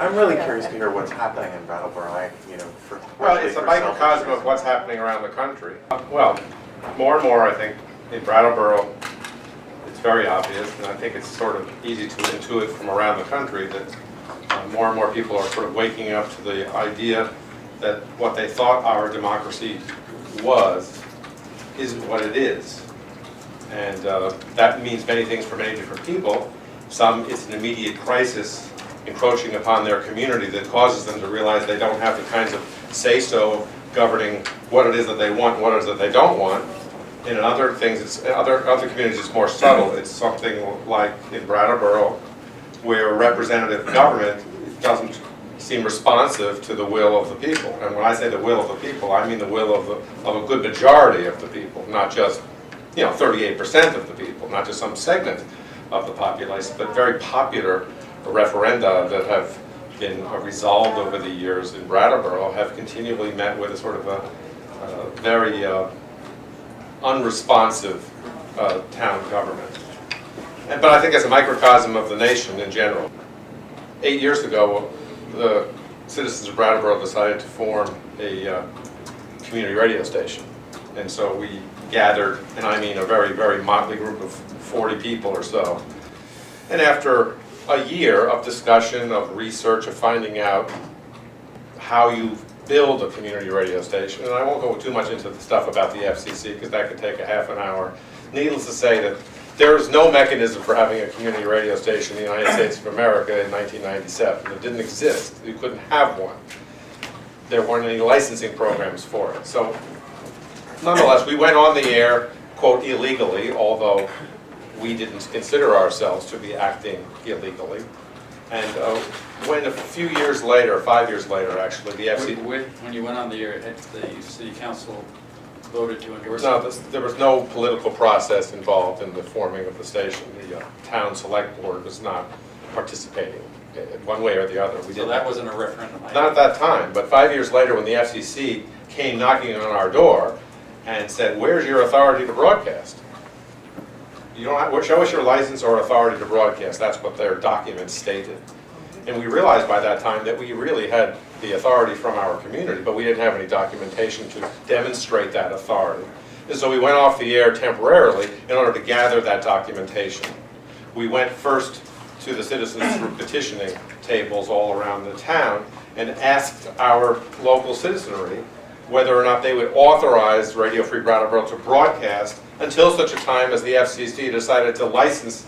I'm really curious to hear what's happening in Brattleboro. Well, it's a microcosm of what's happening around the country. Well, more and more, I think, in Brattleboro, it's very obvious, and I think it's sort of easy to intuit from around the country that more and more people are sort of waking up to the idea that what they thought our democracy was isn't what it is. And that means many things for many different people. Some, it's an immediate crisis encroaching upon their community that causes them to realize they don't have the kinds of say-so governing what it is that they want and what it is that they don't want. And in other things, other communities, it's more subtle. It's something like in Brattleboro, where representative government doesn't seem responsive to the will of the people. And when I say the will of the people, I mean the will of a good majority of the people, not just 38% of the people, not just some segment of the population, but very popular referenda that have been resolved over the years in Brattleboro have continually met with a sort of a very unresponsive town government. But I think it's a microcosm of the nation in general. 8 years ago, the citizens of Brattleboro decided to form a community radio station. And so we gathered, and I mean a very, very motley group of 40 people or so. And after a year of discussion, of research, of finding out how you build a community radio station, and I won't go too much into the stuff about the FCC because that could take a half an hour. Needless to say that there is no mechanism for having a community radio station in the United States of America in 1997. It didn't exist. You couldn't have one. There weren't any licensing programs for it. So nonetheless, we went on the air, quote, illegally, although we didn't consider ourselves to be acting illegally. And when a few years later, 5 years later actually, the FCC... When you went on the air, the city council voted to endorse No, it? there was no political process involved in the forming of the station. The town select board was not participating one way or the other. So that wasn't a referendum? Not at that time, but 5 years later when the FCC came knocking on our door and said, where's your authority to broadcast? You don't have, show us your license or authority to broadcast. That's what their documents stated. And we realized by that time that we really had the authority from our community, but we didn't have any documentation to demonstrate that authority. And so we went off the air temporarily in order to gather that documentation. We went first to the citizens through petitioning tables all around the town and asked our local citizenry whether or not they would authorize Radio Free Brattleboro to broadcast until such a time as the FCC decided to license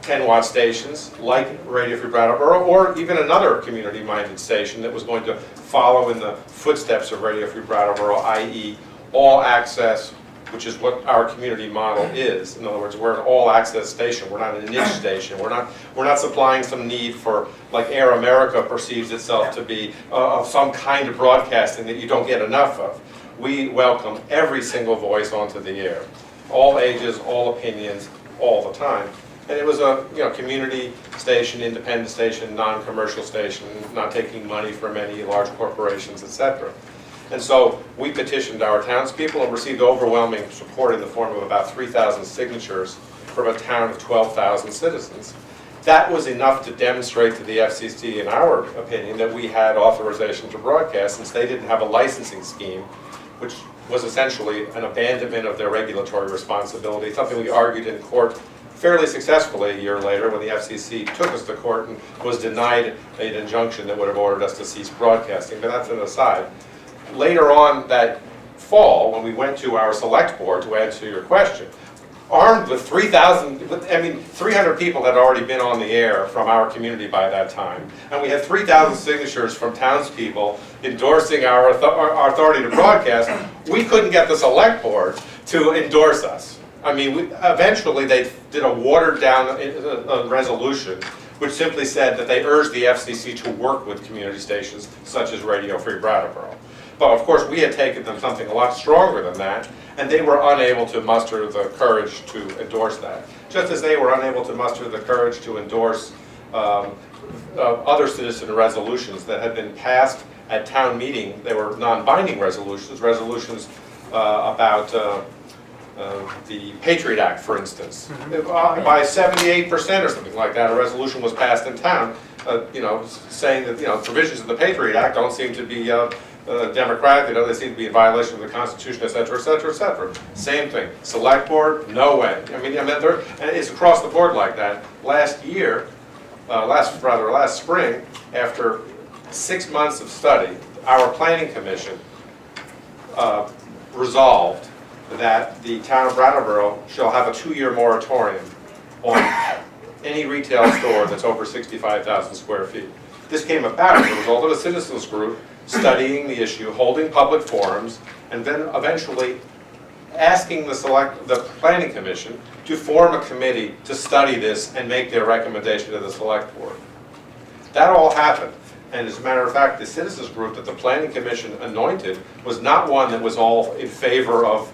10-watt stations like Radio Free Brattleboro, or even another community-minded station that was going to follow in the footsteps of Radio Free Brattleboro, i.e. all access, which is what our community model is. In other words, we're an all-access station. We're not a niche station. We're not supplying some need for, like Air America perceives itself to be, of some kind of broadcasting that you don't get enough of. We welcome every single voice onto the air, all ages, all opinions, all the time. And it was a community station, independent station, non-commercial station, not taking money from any large corporations, etc. And so we petitioned our townspeople and received overwhelming support in the form of about 3,000 signatures from a town of 12,000 citizens. That was enough to demonstrate to the FCC, in our opinion, that we had authorization to broadcast, since they didn't have a licensing scheme, which was essentially an abandonment of their regulatory responsibility, something we argued in court fairly successfully a year later when the FCC took us to court and was denied an injunction that would have ordered us to cease broadcasting. But that's an aside. Later on that fall, when we went to our select board to answer your question, armed with 300 people had already been on the air from our community by that time, and we had 3,000 signatures from townspeople endorsing our authority to broadcast, we couldn't get the select board to endorse us. I mean, eventually they did a watered-down resolution which simply said that they urged the FCC to work with community stations such as Radio Free Brattleboro. But of course, we had taken them something a lot stronger than that, and they were unable to muster the courage to endorse that. Just as they were unable to muster the courage to endorse other citizen resolutions that had been passed at town meeting. They were non-binding resolutions about the Patriot Act, for instance. By 78% or something like that, a resolution was passed in town, saying that, provisions of the Patriot Act don't seem to be democratic, they seem to be in violation of the Constitution, et cetera, et cetera, et cetera. Same thing. Select board, no way. And it's across the board like that. Last spring, after 6 months of study, our planning commission resolved that the town of Brattleboro shall have a 2-year moratorium on any retail store that's over 65,000 square feet. This came about as a result of a citizens group studying the issue, holding public forums, and then eventually asking the planning commission to form a committee to study this and make their recommendation to the select board. That all happened. And as a matter of fact, the citizens group that the planning commission anointed was not one that was all in favor of,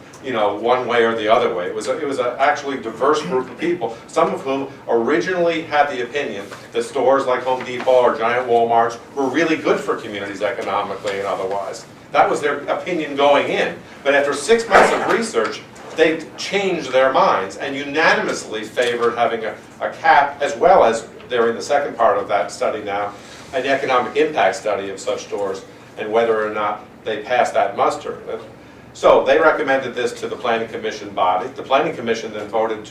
one way or the other way. It was a actually diverse group of people, some of whom originally had the opinion that stores like Home Depot or giant Walmarts were really good for communities economically and otherwise. That was their opinion going in. But after 6 months of research, they changed their minds and unanimously favored having a cap, as well as, they're in the second part of that study now, an economic impact study of such stores and whether or not they pass that muster. So they recommended this to the planning commission body. The planning commission then voted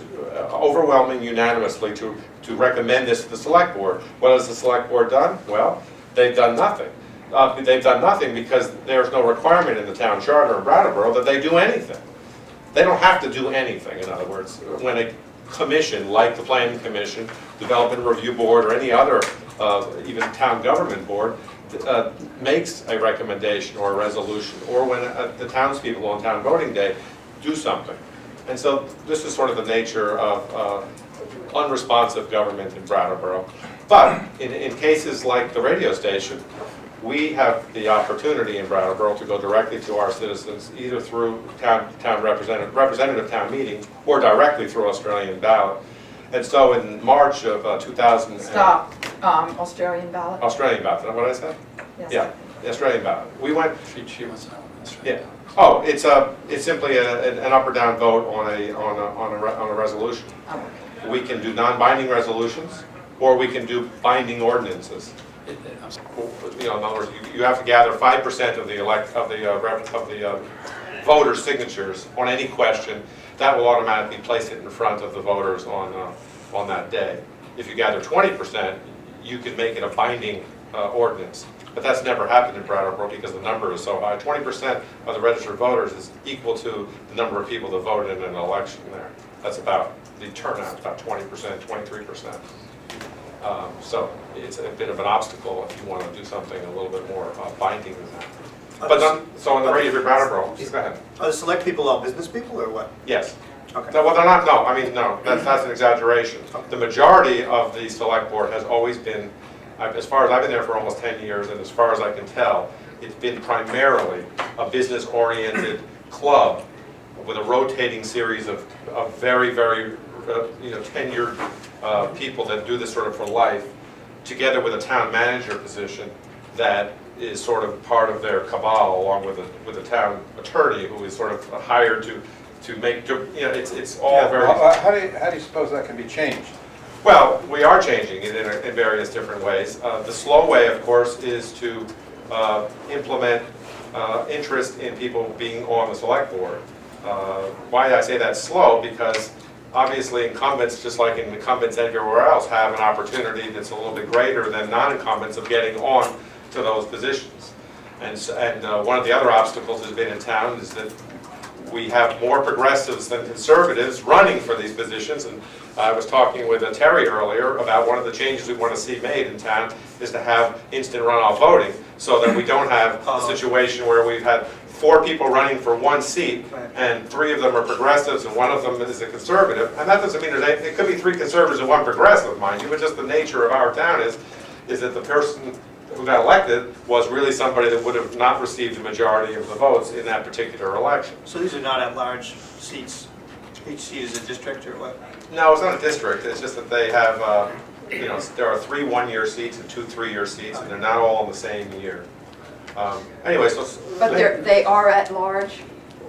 overwhelming unanimously to recommend this to the select board. What has the select board done? Well, they've done nothing. They've done nothing because there's no requirement in the town charter in Brattleboro that they do anything. They don't have to do anything, in other words. When a commission, like the planning commission, development review board, or any other even town government board, makes a recommendation or a resolution, or when the townspeople on town voting day do something. And so this is sort of the nature of unresponsive government in Brattleboro. But in cases like the radio station, we have the opportunity in Brattleboro to go directly to our citizens, either through town representative town meeting, or directly through Australian ballot. And so in March of 2000... Stop. Australian ballot? Australian ballot, is that what I said? Yes. Yeah, the Australian ballot. We went... She wants to know. Yeah. Oh, it's simply an up or down vote on a resolution. Oh, okay. We can do non-binding resolutions, or we can do binding ordinances. I'm sorry. In other words, you have to gather 5% of the voters' signatures on any question. That will automatically place it in front of the voters on that day. If you gather 20%, you can make it a binding ordinance. But that's never happened in Brattleboro because the number is so high. 20% of the registered voters is equal to the number of people that voted in an election there. That's about the turnout, about 20%, 23%. So it's a bit of an obstacle if you want to do something a little bit more binding than that. But so in the radio of Brattleboro, go ahead. Are the select people all business people or what? Yes. Okay. No, well, they're not. No, I mean, no. That's an exaggeration. The majority of the select board has always been, as far as I've been there for almost 10 years, and as far as I can tell, it's been primarily a business-oriented club with a rotating series of very, very, tenured people that do this sort of for life, together with a town manager position that is sort of part of their cabal, along with a town attorney who is sort of hired to make, it's all very... How do you suppose that can be changed? Well, we are changing it in various different ways. The slow way, of course, is to implement interest in people being on the select board. Why I say that's slow, because obviously incumbents, just like incumbents everywhere else, have an opportunity that's a little bit greater than non-incumbents of getting on to those positions. And one of the other obstacles has been in town is that we have more progressives than conservatives running for these positions. And I was talking with Terry earlier about one of the changes we want to see made in town is to have instant runoff voting, so that we don't have a situation where we've had 4 people running for 1 seat, and 3 of them are progressives and 1 of them is a conservative. And that doesn't mean it could be 3 conservatives and 1 progressive, mind you, but just the nature of our town is that the person who got elected was really somebody that would have not received the majority of the votes in that particular election. So these are not at-large seats? Each seat is a district or what? No, it's not a district. It's just that they have, there are 3 one-year seats and 2 3-year seats, and they're not all in the same year. Anyway, so... But they are at large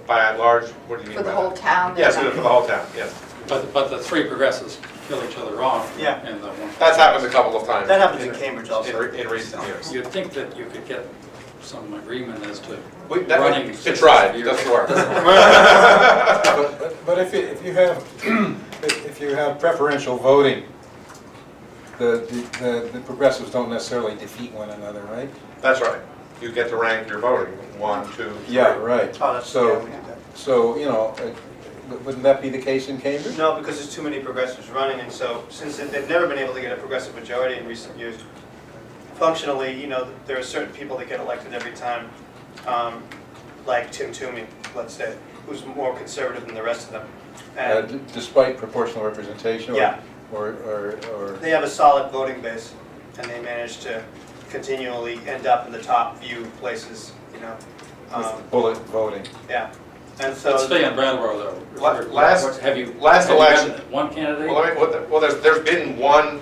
By at large, what do you mean for the by whole that? town? Yes, for the whole town, yes. But the three progressives kill each other off. Yeah. In the one. That's happened a couple of times. That happens in Cambridge also. In recent years. You'd think that you could get some agreement as to That running. it tried, it doesn't work. But if you have, if you have preferential voting, the progressives don't necessarily defeat one another, right? That's right. You get to rank your voting, 1, 2, 3. Yeah, right. Oh, that's, yeah, So, we did that. so, you know, wouldn't that be the case in Cambridge? No, because there's too many progressives running, and so since they've never been able to get a progressive majority in recent years, functionally, you know, there are certain people that get elected every time, like Tim Toomey, let's say, who's more conservative than the rest of them. And Despite proportional representation? Yeah. Or they have a solid voting base, and they manage to continually end up in the top few places, you know. with bullet voting? Yeah, and so. Let's stay on Brattleboro though. Last Have you election- gotten one candidate? Well, there's been one,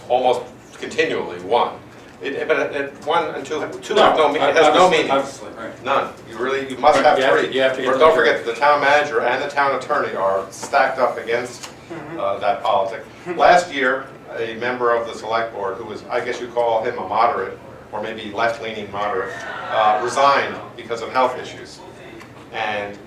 almost continually, one. But one and two have no meaning, it has no meaning. Obviously, right. None. You must have You have to- three. you have to get Or the don't majority. forget, the town manager and the town attorney are stacked up against that politic. Last year, a member of the select board, who was, I guess you call him a moderate, or maybe left-leaning moderate, resigned because of health issues. And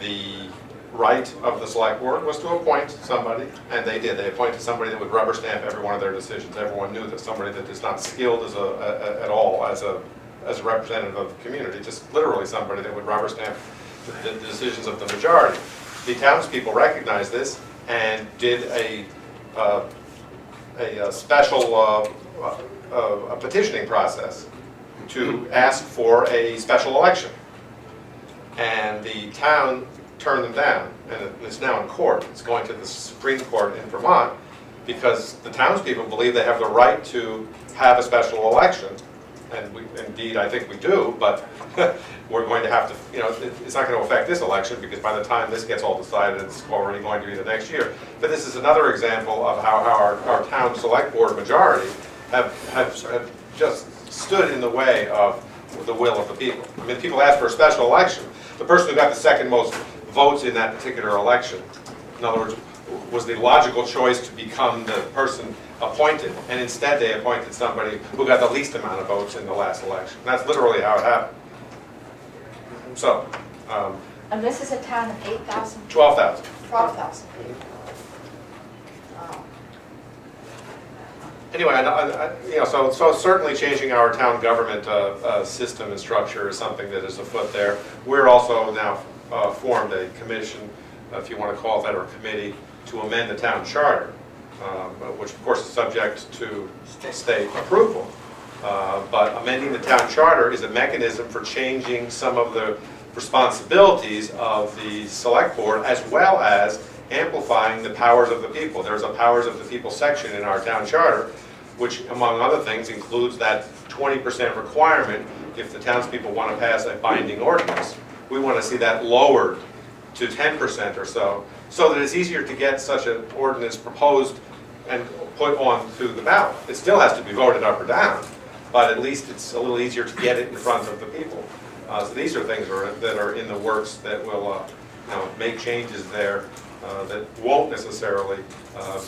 the right of the select board was to appoint somebody, and they did. They appointed somebody that would rubber stamp every one of their decisions. Everyone knew that somebody that is not skilled at all as a representative of the community, just literally somebody that would rubber stamp the decisions of the majority. The townspeople recognized this and did a special a petitioning process to ask for a special election. And the town turned them down, and it's now in court. It's going to the Supreme Court in Vermont because the townspeople believe they have the right to have a special election. And indeed, I think we do, but we're going to have to, you know, it's not going to affect this election because by the time this gets all decided, it's already going to be the next year. But this is another example of how our town select board majority have just stood in the way of the will of the people. I mean, people asked for a special election. The person who got the second most votes in that particular election, in other words, was the logical choice to become the person appointed, and instead they appointed somebody who got the least amount of votes in the last election. And that's literally how it happened. So, And this is a town of 8,000, 12,000. 12,000. Wow. Anyway, you know, so certainly changing our town government system and structure is something that is afoot there. We're also now formed a commission, if you want to call it that, or a committee, to amend the town charter, which of course is subject to state approval. But amending the town charter is a mechanism for changing some of the responsibilities of the select board as well as amplifying the powers of the people. There's a powers of the people section in our town charter, which among other things includes that 20% requirement if the townspeople want to pass a binding ordinance. We want to see that lowered to 10% or so that it's easier to get such an ordinance proposed and put on to the ballot. It still has to be voted up or down, but at least it's a little easier to get it in front of the people. So these are things that are in the works that will you know, make changes there that won't necessarily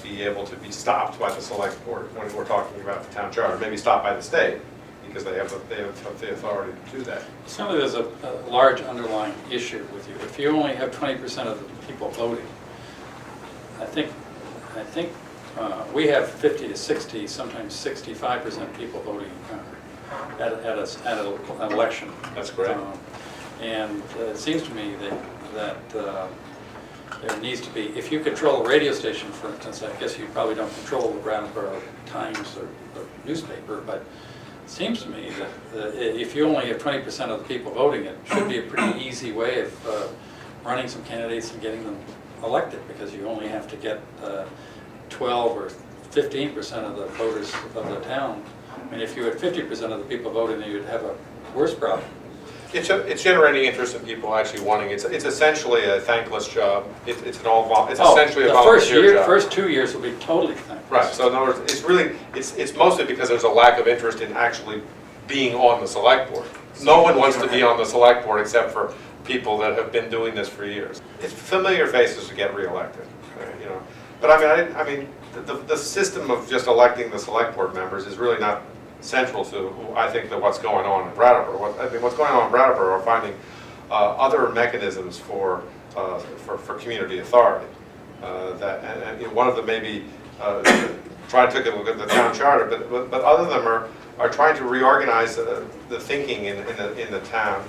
be able to be stopped by the select board when we're talking about the town charter. Maybe stopped by the state because they have the authority to do that. Certainly there's a large underlying issue with you. If you only have 20% of the people voting, I think we have 50 to 60, sometimes 65% people voting at an election. That's correct. And it seems to me that there needs to be, if you control a radio station, for instance, I guess you probably don't control the Brattleboro Times or newspaper, but it seems to me that if you only have 20% of the people voting, it should be a pretty easy way of running some candidates and getting them elected, because you only have to get 12 or 15% of the voters of the town. I mean, if you had 50% of the people voting, then you'd have a worse problem. It's generating interest in people actually wanting it. It's essentially a thankless job. It's essentially a volunteer job. First 2 years will be totally thankless. Right. So in other words, it's mostly because there's a lack of interest in actually being on the select board. No one wants to be on the select board except for people that have been doing this for years. It's familiar faces to get reelected. you know. But I mean, the system of just electing the select board members is really not central to, I think, that what's going on in Brattleboro. I think what's going on in Brattleboro are finding other mechanisms for community authority. And you know, one of them may be trying to take a look at the town charter, but other of them are trying to reorganize the thinking in the town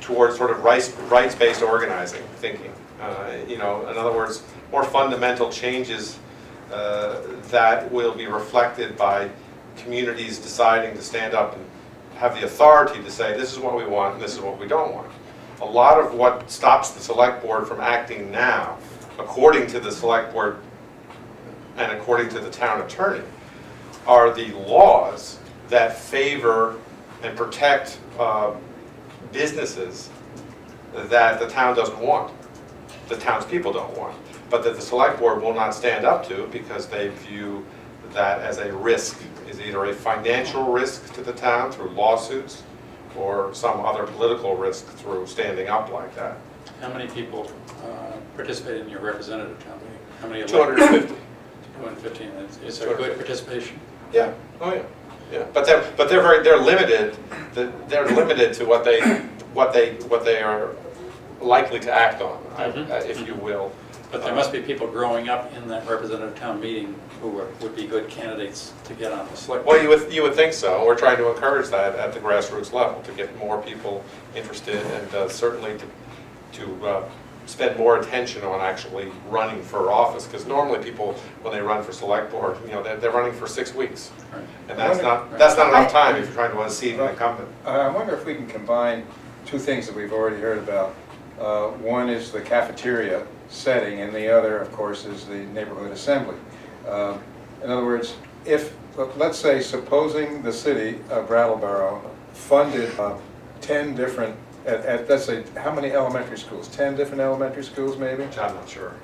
towards sort of rights-based organizing thinking. You know, in other words, more fundamental changes that will be reflected by communities deciding to stand up and have the authority to say, this is what we want and this is what we don't want. A lot of what stops the select board from acting now, according to the select board and according to the town attorney, are the laws that favor and protect businesses that the town doesn't want, the townspeople don't want, but that the select board will not stand up to because they view that as a risk, is either a financial risk to the town through lawsuits or some other political risk through standing up like that. How many people participate in your representative town meeting? How many? 250. 215. Is there good participation? Yeah. Oh yeah. Yeah. But they're limited. They're limited to what they are likely to act on, if you will. But there must be people growing up in that representative town meeting who would be good candidates to get on the select board. Well, you would think so. We're trying to encourage that at the grassroots level to get more people interested and certainly to spend more attention on actually running for office. Because normally people, when they run for select board, you know, they're running for 6 weeks, Right. and that's not enough time if you're trying to unseat an incumbent. I wonder if we can combine two things that we've already heard about. One is the cafeteria setting, and the other, of course, is the neighborhood assembly. In other words, if, let's say, supposing the city of Brattleboro funded 10 different, let's say, how many elementary schools? 10 different elementary schools, maybe? I'm not sure.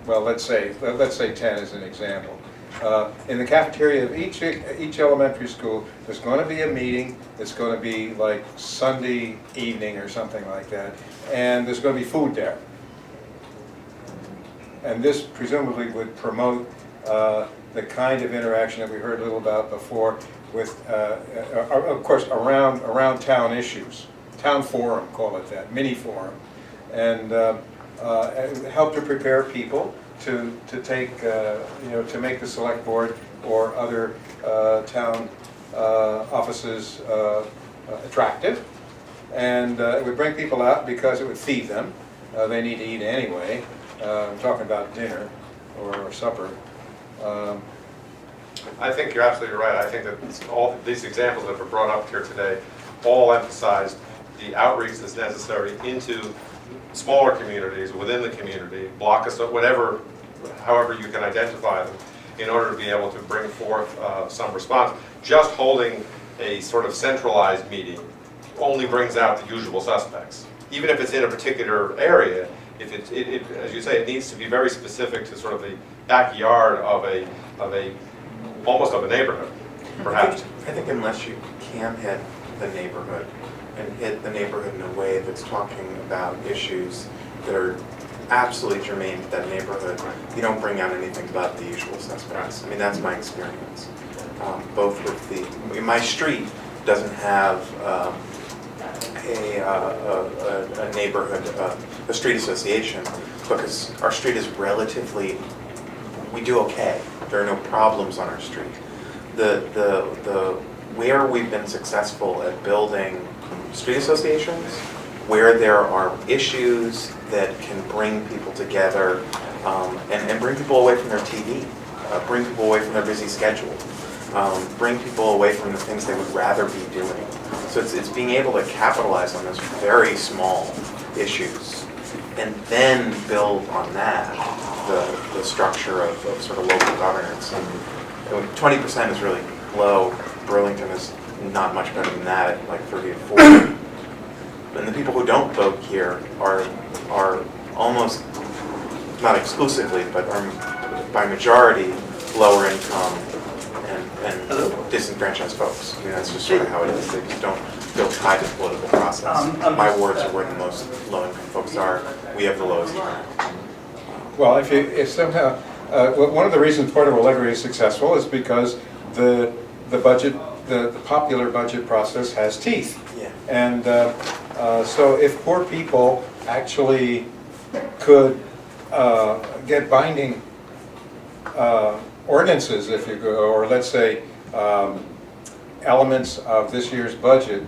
Well, let's say 10 as an example. In the cafeteria of each elementary school, there's going to be a meeting. It's going to be like Sunday evening or something like that, and there's going to be food there. And this presumably would promote the kind of interaction that we heard a little about before with, of course, around town issues. Town forum, call it that, mini forum. And help to prepare people to take, to make the select board or other town offices attractive. And it would bring people out because it would feed them. They need to eat anyway. I'm talking about dinner or supper. I think you're absolutely right. I think that all these examples that were brought up here today all emphasized the outreach that's necessary into smaller communities, within the community, block us, whatever, however you can identify them, in order to be able to bring forth some response. Just holding a sort of centralized meeting only brings out the usual suspects. Even if it's in a particular area, if as you say, it needs to be very specific to sort of the backyard of almost of a neighborhood, perhaps. I think unless you can hit the neighborhood and hit the neighborhood in a way that's talking about issues that are absolutely germane to that neighborhood, you don't bring out anything but the usual suspects. I mean, that's my experience. Both with my street doesn't have a neighborhood, a street association, because our street is relatively, we do okay. There are no problems on our street. Where we've been successful at building street associations, where there are issues that can bring people together and bring people away from their TV, bring people away from their busy schedule, bring people away from the things they would rather be doing. So it's being able to capitalize on those very small issues and then build on that the structure of sort of local governance. And 20% is really low. Burlington is not much better than that, like 30 to 40. And the people who don't vote here are almost, not exclusively, but are by majority lower income and disenfranchised folks. I mean, that's just sort of how it is. They just don't feel tied to the political process. My wards are where the most low-income folks are. We have the lowest turnout. Well, if somehow, one of the reasons portable library is successful is because the budget, the popular budget process has teeth. Yeah. And so if poor people actually could get binding ordinances, if you go, or let's say elements of this year's budget,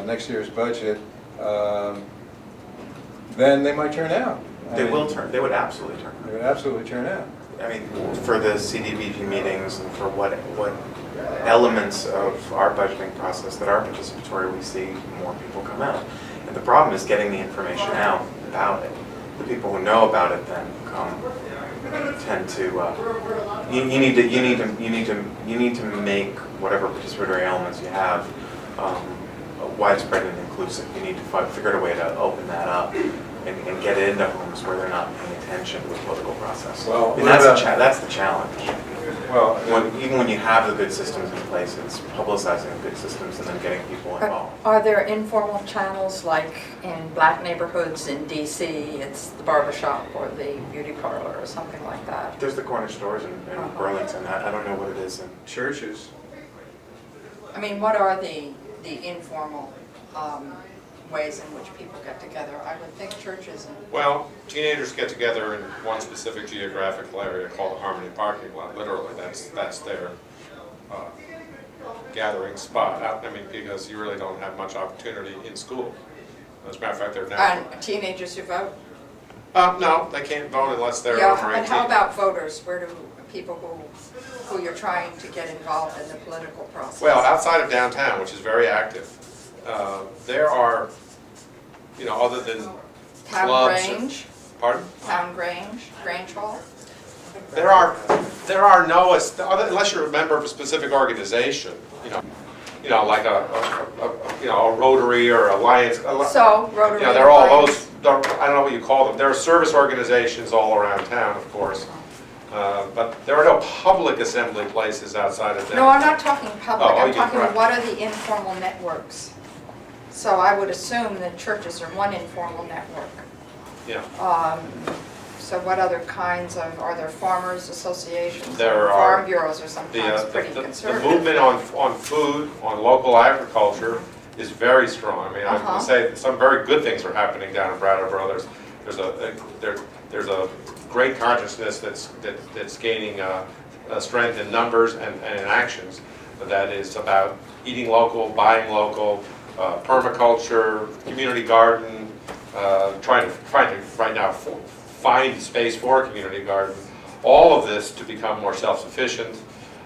next year's budget, then they might turn out. They would absolutely turn. They would absolutely turn out. I mean, for the CDBG meetings and for what elements of our budgeting process that are participatory, we see more people come out. And the problem is getting the information out about it. The people who know about it then tend to. You need to make whatever participatory elements you have widespread and inclusive. You need to figure out a way to open that up and get it into homes where they're not paying attention to the political process. Well, and that's the challenge. Well, Even when you have the good systems in place, it's publicizing the good systems and then getting people involved. Are there informal channels like in black neighborhoods in DC, it's the barbershop or the beauty parlor or something like that? There's the corner stores in Burlington. I don't know what it is in churches. I mean, what are the informal ways in which people get together? I would think churches and... Well, teenagers get together in one specific geographical area called the Harmony Parking Lot. Literally, that's their gathering spot. I mean, because you really don't have much opportunity in school. As a matter of fact, they're now... And teenagers who vote? No, they can't vote unless they're Yeah, over 18. but how about voters? Where do people who you're trying to get involved in the political process? Well, outside of downtown, which is very active, there are, other than Town clubs. Grange? Pardon? Town Grange? Grange Hall? There are no, unless you're a member of a specific organization, like a Rotary or Alliance. So, Rotary They're all Alliance. those, I don't know what you call them. There are service organizations all around town, of course. But there are no public assembly places outside of that. No, I'm not talking public, I'm you- talking right. what are the informal networks? So I would assume that churches are one informal network. Yeah. So what other kinds of, are there farmers associations? There or are. Farm bureaus are sometimes pretty The conservative. movement on food, on local agriculture is very strong. I mean, I'm going to say that some very good things are happening down in Brattleboro. There's a great consciousness that's gaining strength in numbers and in actions. That is about eating local, buying local, permaculture, community garden, trying to right now find space for a community garden. All of this to become more self-sufficient,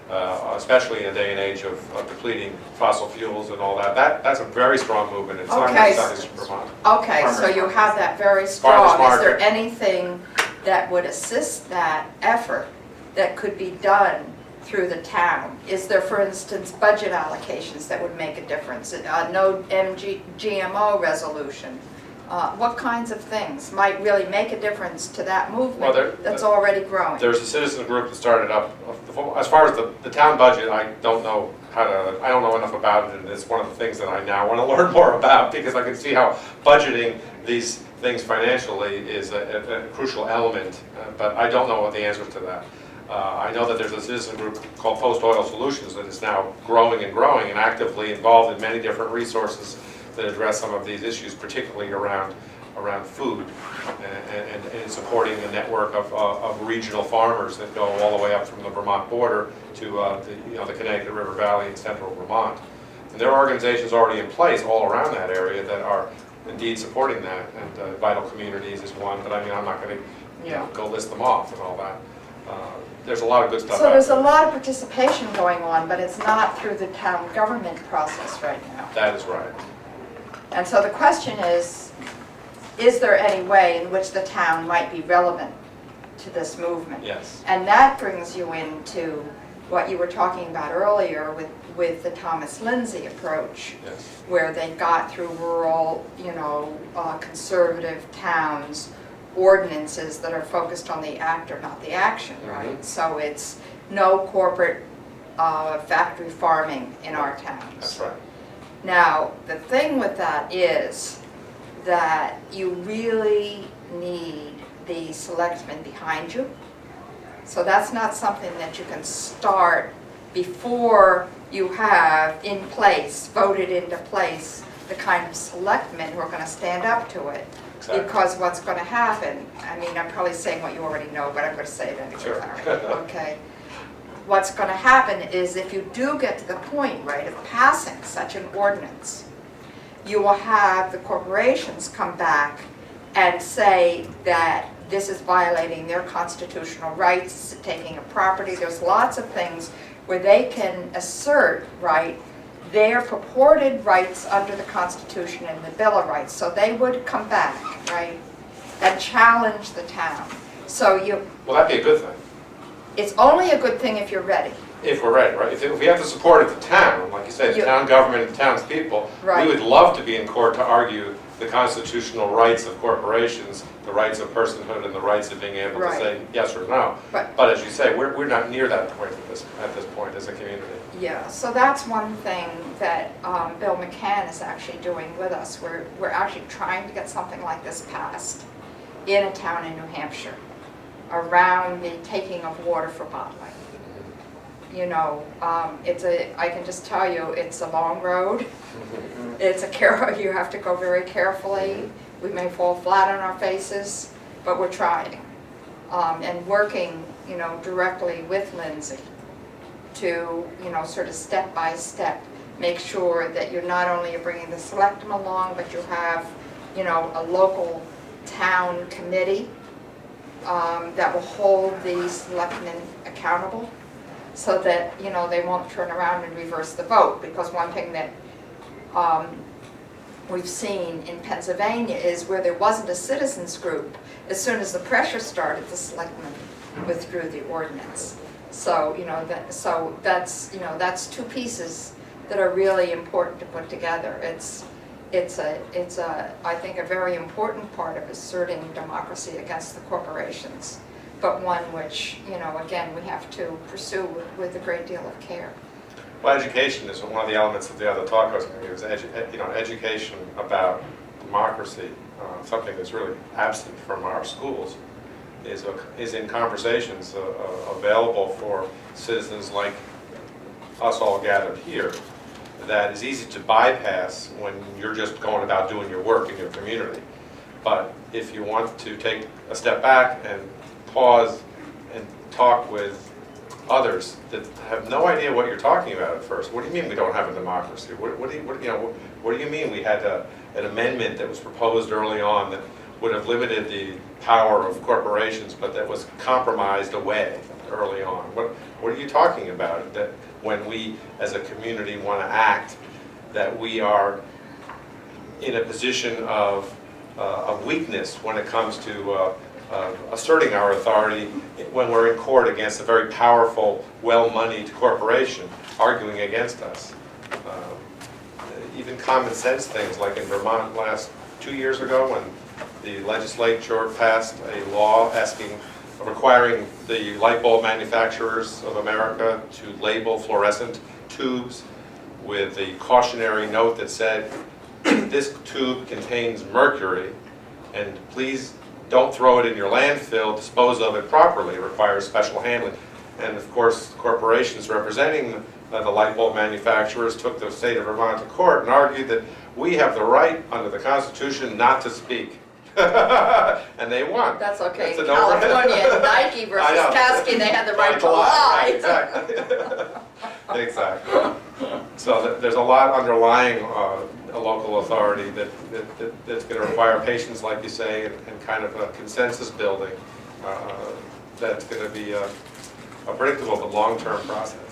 especially in a day and age of depleting fossil fuels and all that. That's a very strong movement. It's not Okay, just in Vermont. Okay, so you have that very strong. Farmers Is there market. anything that would assist that effort that could be done through the town? Is there, for instance, budget allocations that would make a difference? No GMO resolution? What kinds of things might really make a difference to that movement that's already growing? There's a citizen group that started up. As far as the town budget, I don't know enough about it, and it's one of the things that I now want to learn more about, because I can see how budgeting these things financially is a crucial element, but I don't know what the answers to that. I know that there's a citizen group called Post Oil Solutions that is now growing and actively involved in many different resources that address some of these issues, particularly around food, and supporting a network of regional farmers that go all the way up from the Vermont border to the Connecticut River Valley in central Vermont. And there are organizations already in place all around that area that are indeed supporting that, and Vital Communities is one, but I mean, I'm not going to go list them off and all that. There's a lot of good stuff So out there's there. a lot of participation going on, but it's not through the town government process right now. That is right. And so the question is there any way in which the town might be relevant to this movement? Yes. And that brings you into what you were talking about earlier with the Thomas Lindsay approach, Yes. where they got through rural, conservative towns, ordinances that are focused on the actor, not the action, right? Mhm. So it's no corporate factory farming in our towns. That's right. Now, the thing with that is that you really need the selectmen behind you. So that's not something that you can start before you have in place, voted into place, the kind of selectmen who are going to stand up to it. Exactly. Because what's going to happen, I mean, I'm probably saying what you already know, but I'm going to say it anyway, Sure. Larry, okay? What's going to happen is if you do get to the point, right, of passing such an ordinance, you will have the corporations come back and say that this is violating their constitutional rights, taking a property. There's lots of things where they can assert, right, their purported rights under the Constitution and the Bill of Rights. So they would come back, right, and challenge the town. So Well, that'd be a good thing, it's only a good thing if you're ready. if we're ready, right? If we have the support of the town, like you said, the You- town government and townspeople, Right. we would love to be in court to argue the constitutional rights of corporations, the rights of personhood, and the rights of being able to Right. say yes or no. But But as you say, we're not near that point at this point as a community. yeah, so that's one thing that Bill McCann is actually doing with us. We're actually trying to get something like this passed in a town in New Hampshire around the taking of water for bottling. You know, I can just tell you, it's a long road. It's you have to go very carefully. We may fall flat on our faces, but we're trying. And working, you know, directly with Lindsay to, you know, sort of step by step, make sure that you're not only bringing the selectmen along, but you have, you know, a local town committee that will hold the selectmen accountable so that, you know, they won't turn around and reverse the vote. Because one thing that we've seen in Pennsylvania is where there wasn't a citizens group, as soon as the pressure started, the selectmen withdrew the ordinance. So, you know, that's two pieces that are really important to put together. It's I think a very important part of asserting democracy against the corporations, but one which, you know, again, we have to pursue with a great deal of care. Well, education is one of the elements of the other talk I was going to give, is education about democracy, something that's really absent from our schools, is in conversations available for citizens like us all gathered here, that is easy to bypass when you're just going about doing your work in your community. But if you want to take a step back and pause and talk with others that have no idea what you're talking about at first. What do you mean we don't have a democracy? What do you mean we had an amendment that was proposed early on that would have limited the power of corporations, but that was compromised away early on? What are you talking about? That when we as a community want to act, that we are in a position of weakness when it comes to asserting our authority when we're in court against a very powerful, well-moneyed corporation arguing against us. Even common sense things like in Vermont last 2 years ago when the legislature passed a law requiring the light bulb manufacturers of America to label fluorescent tubes with a cautionary note that said, this tube contains mercury and please don't throw it in your landfill, dispose of it properly. It requires special handling. And of course, corporations representing the light bulb manufacturers took the state of Vermont to court and argued that we have the right under the Constitution not to speak. And they won. That's okay. That's In California, Nike versus I know. Kasky, they had the right to lie. Exactly. Exactly. So there's a lot underlying a local authority that's going to require patience, like you say, and kind of a consensus building that's going to be a predictable but long-term process.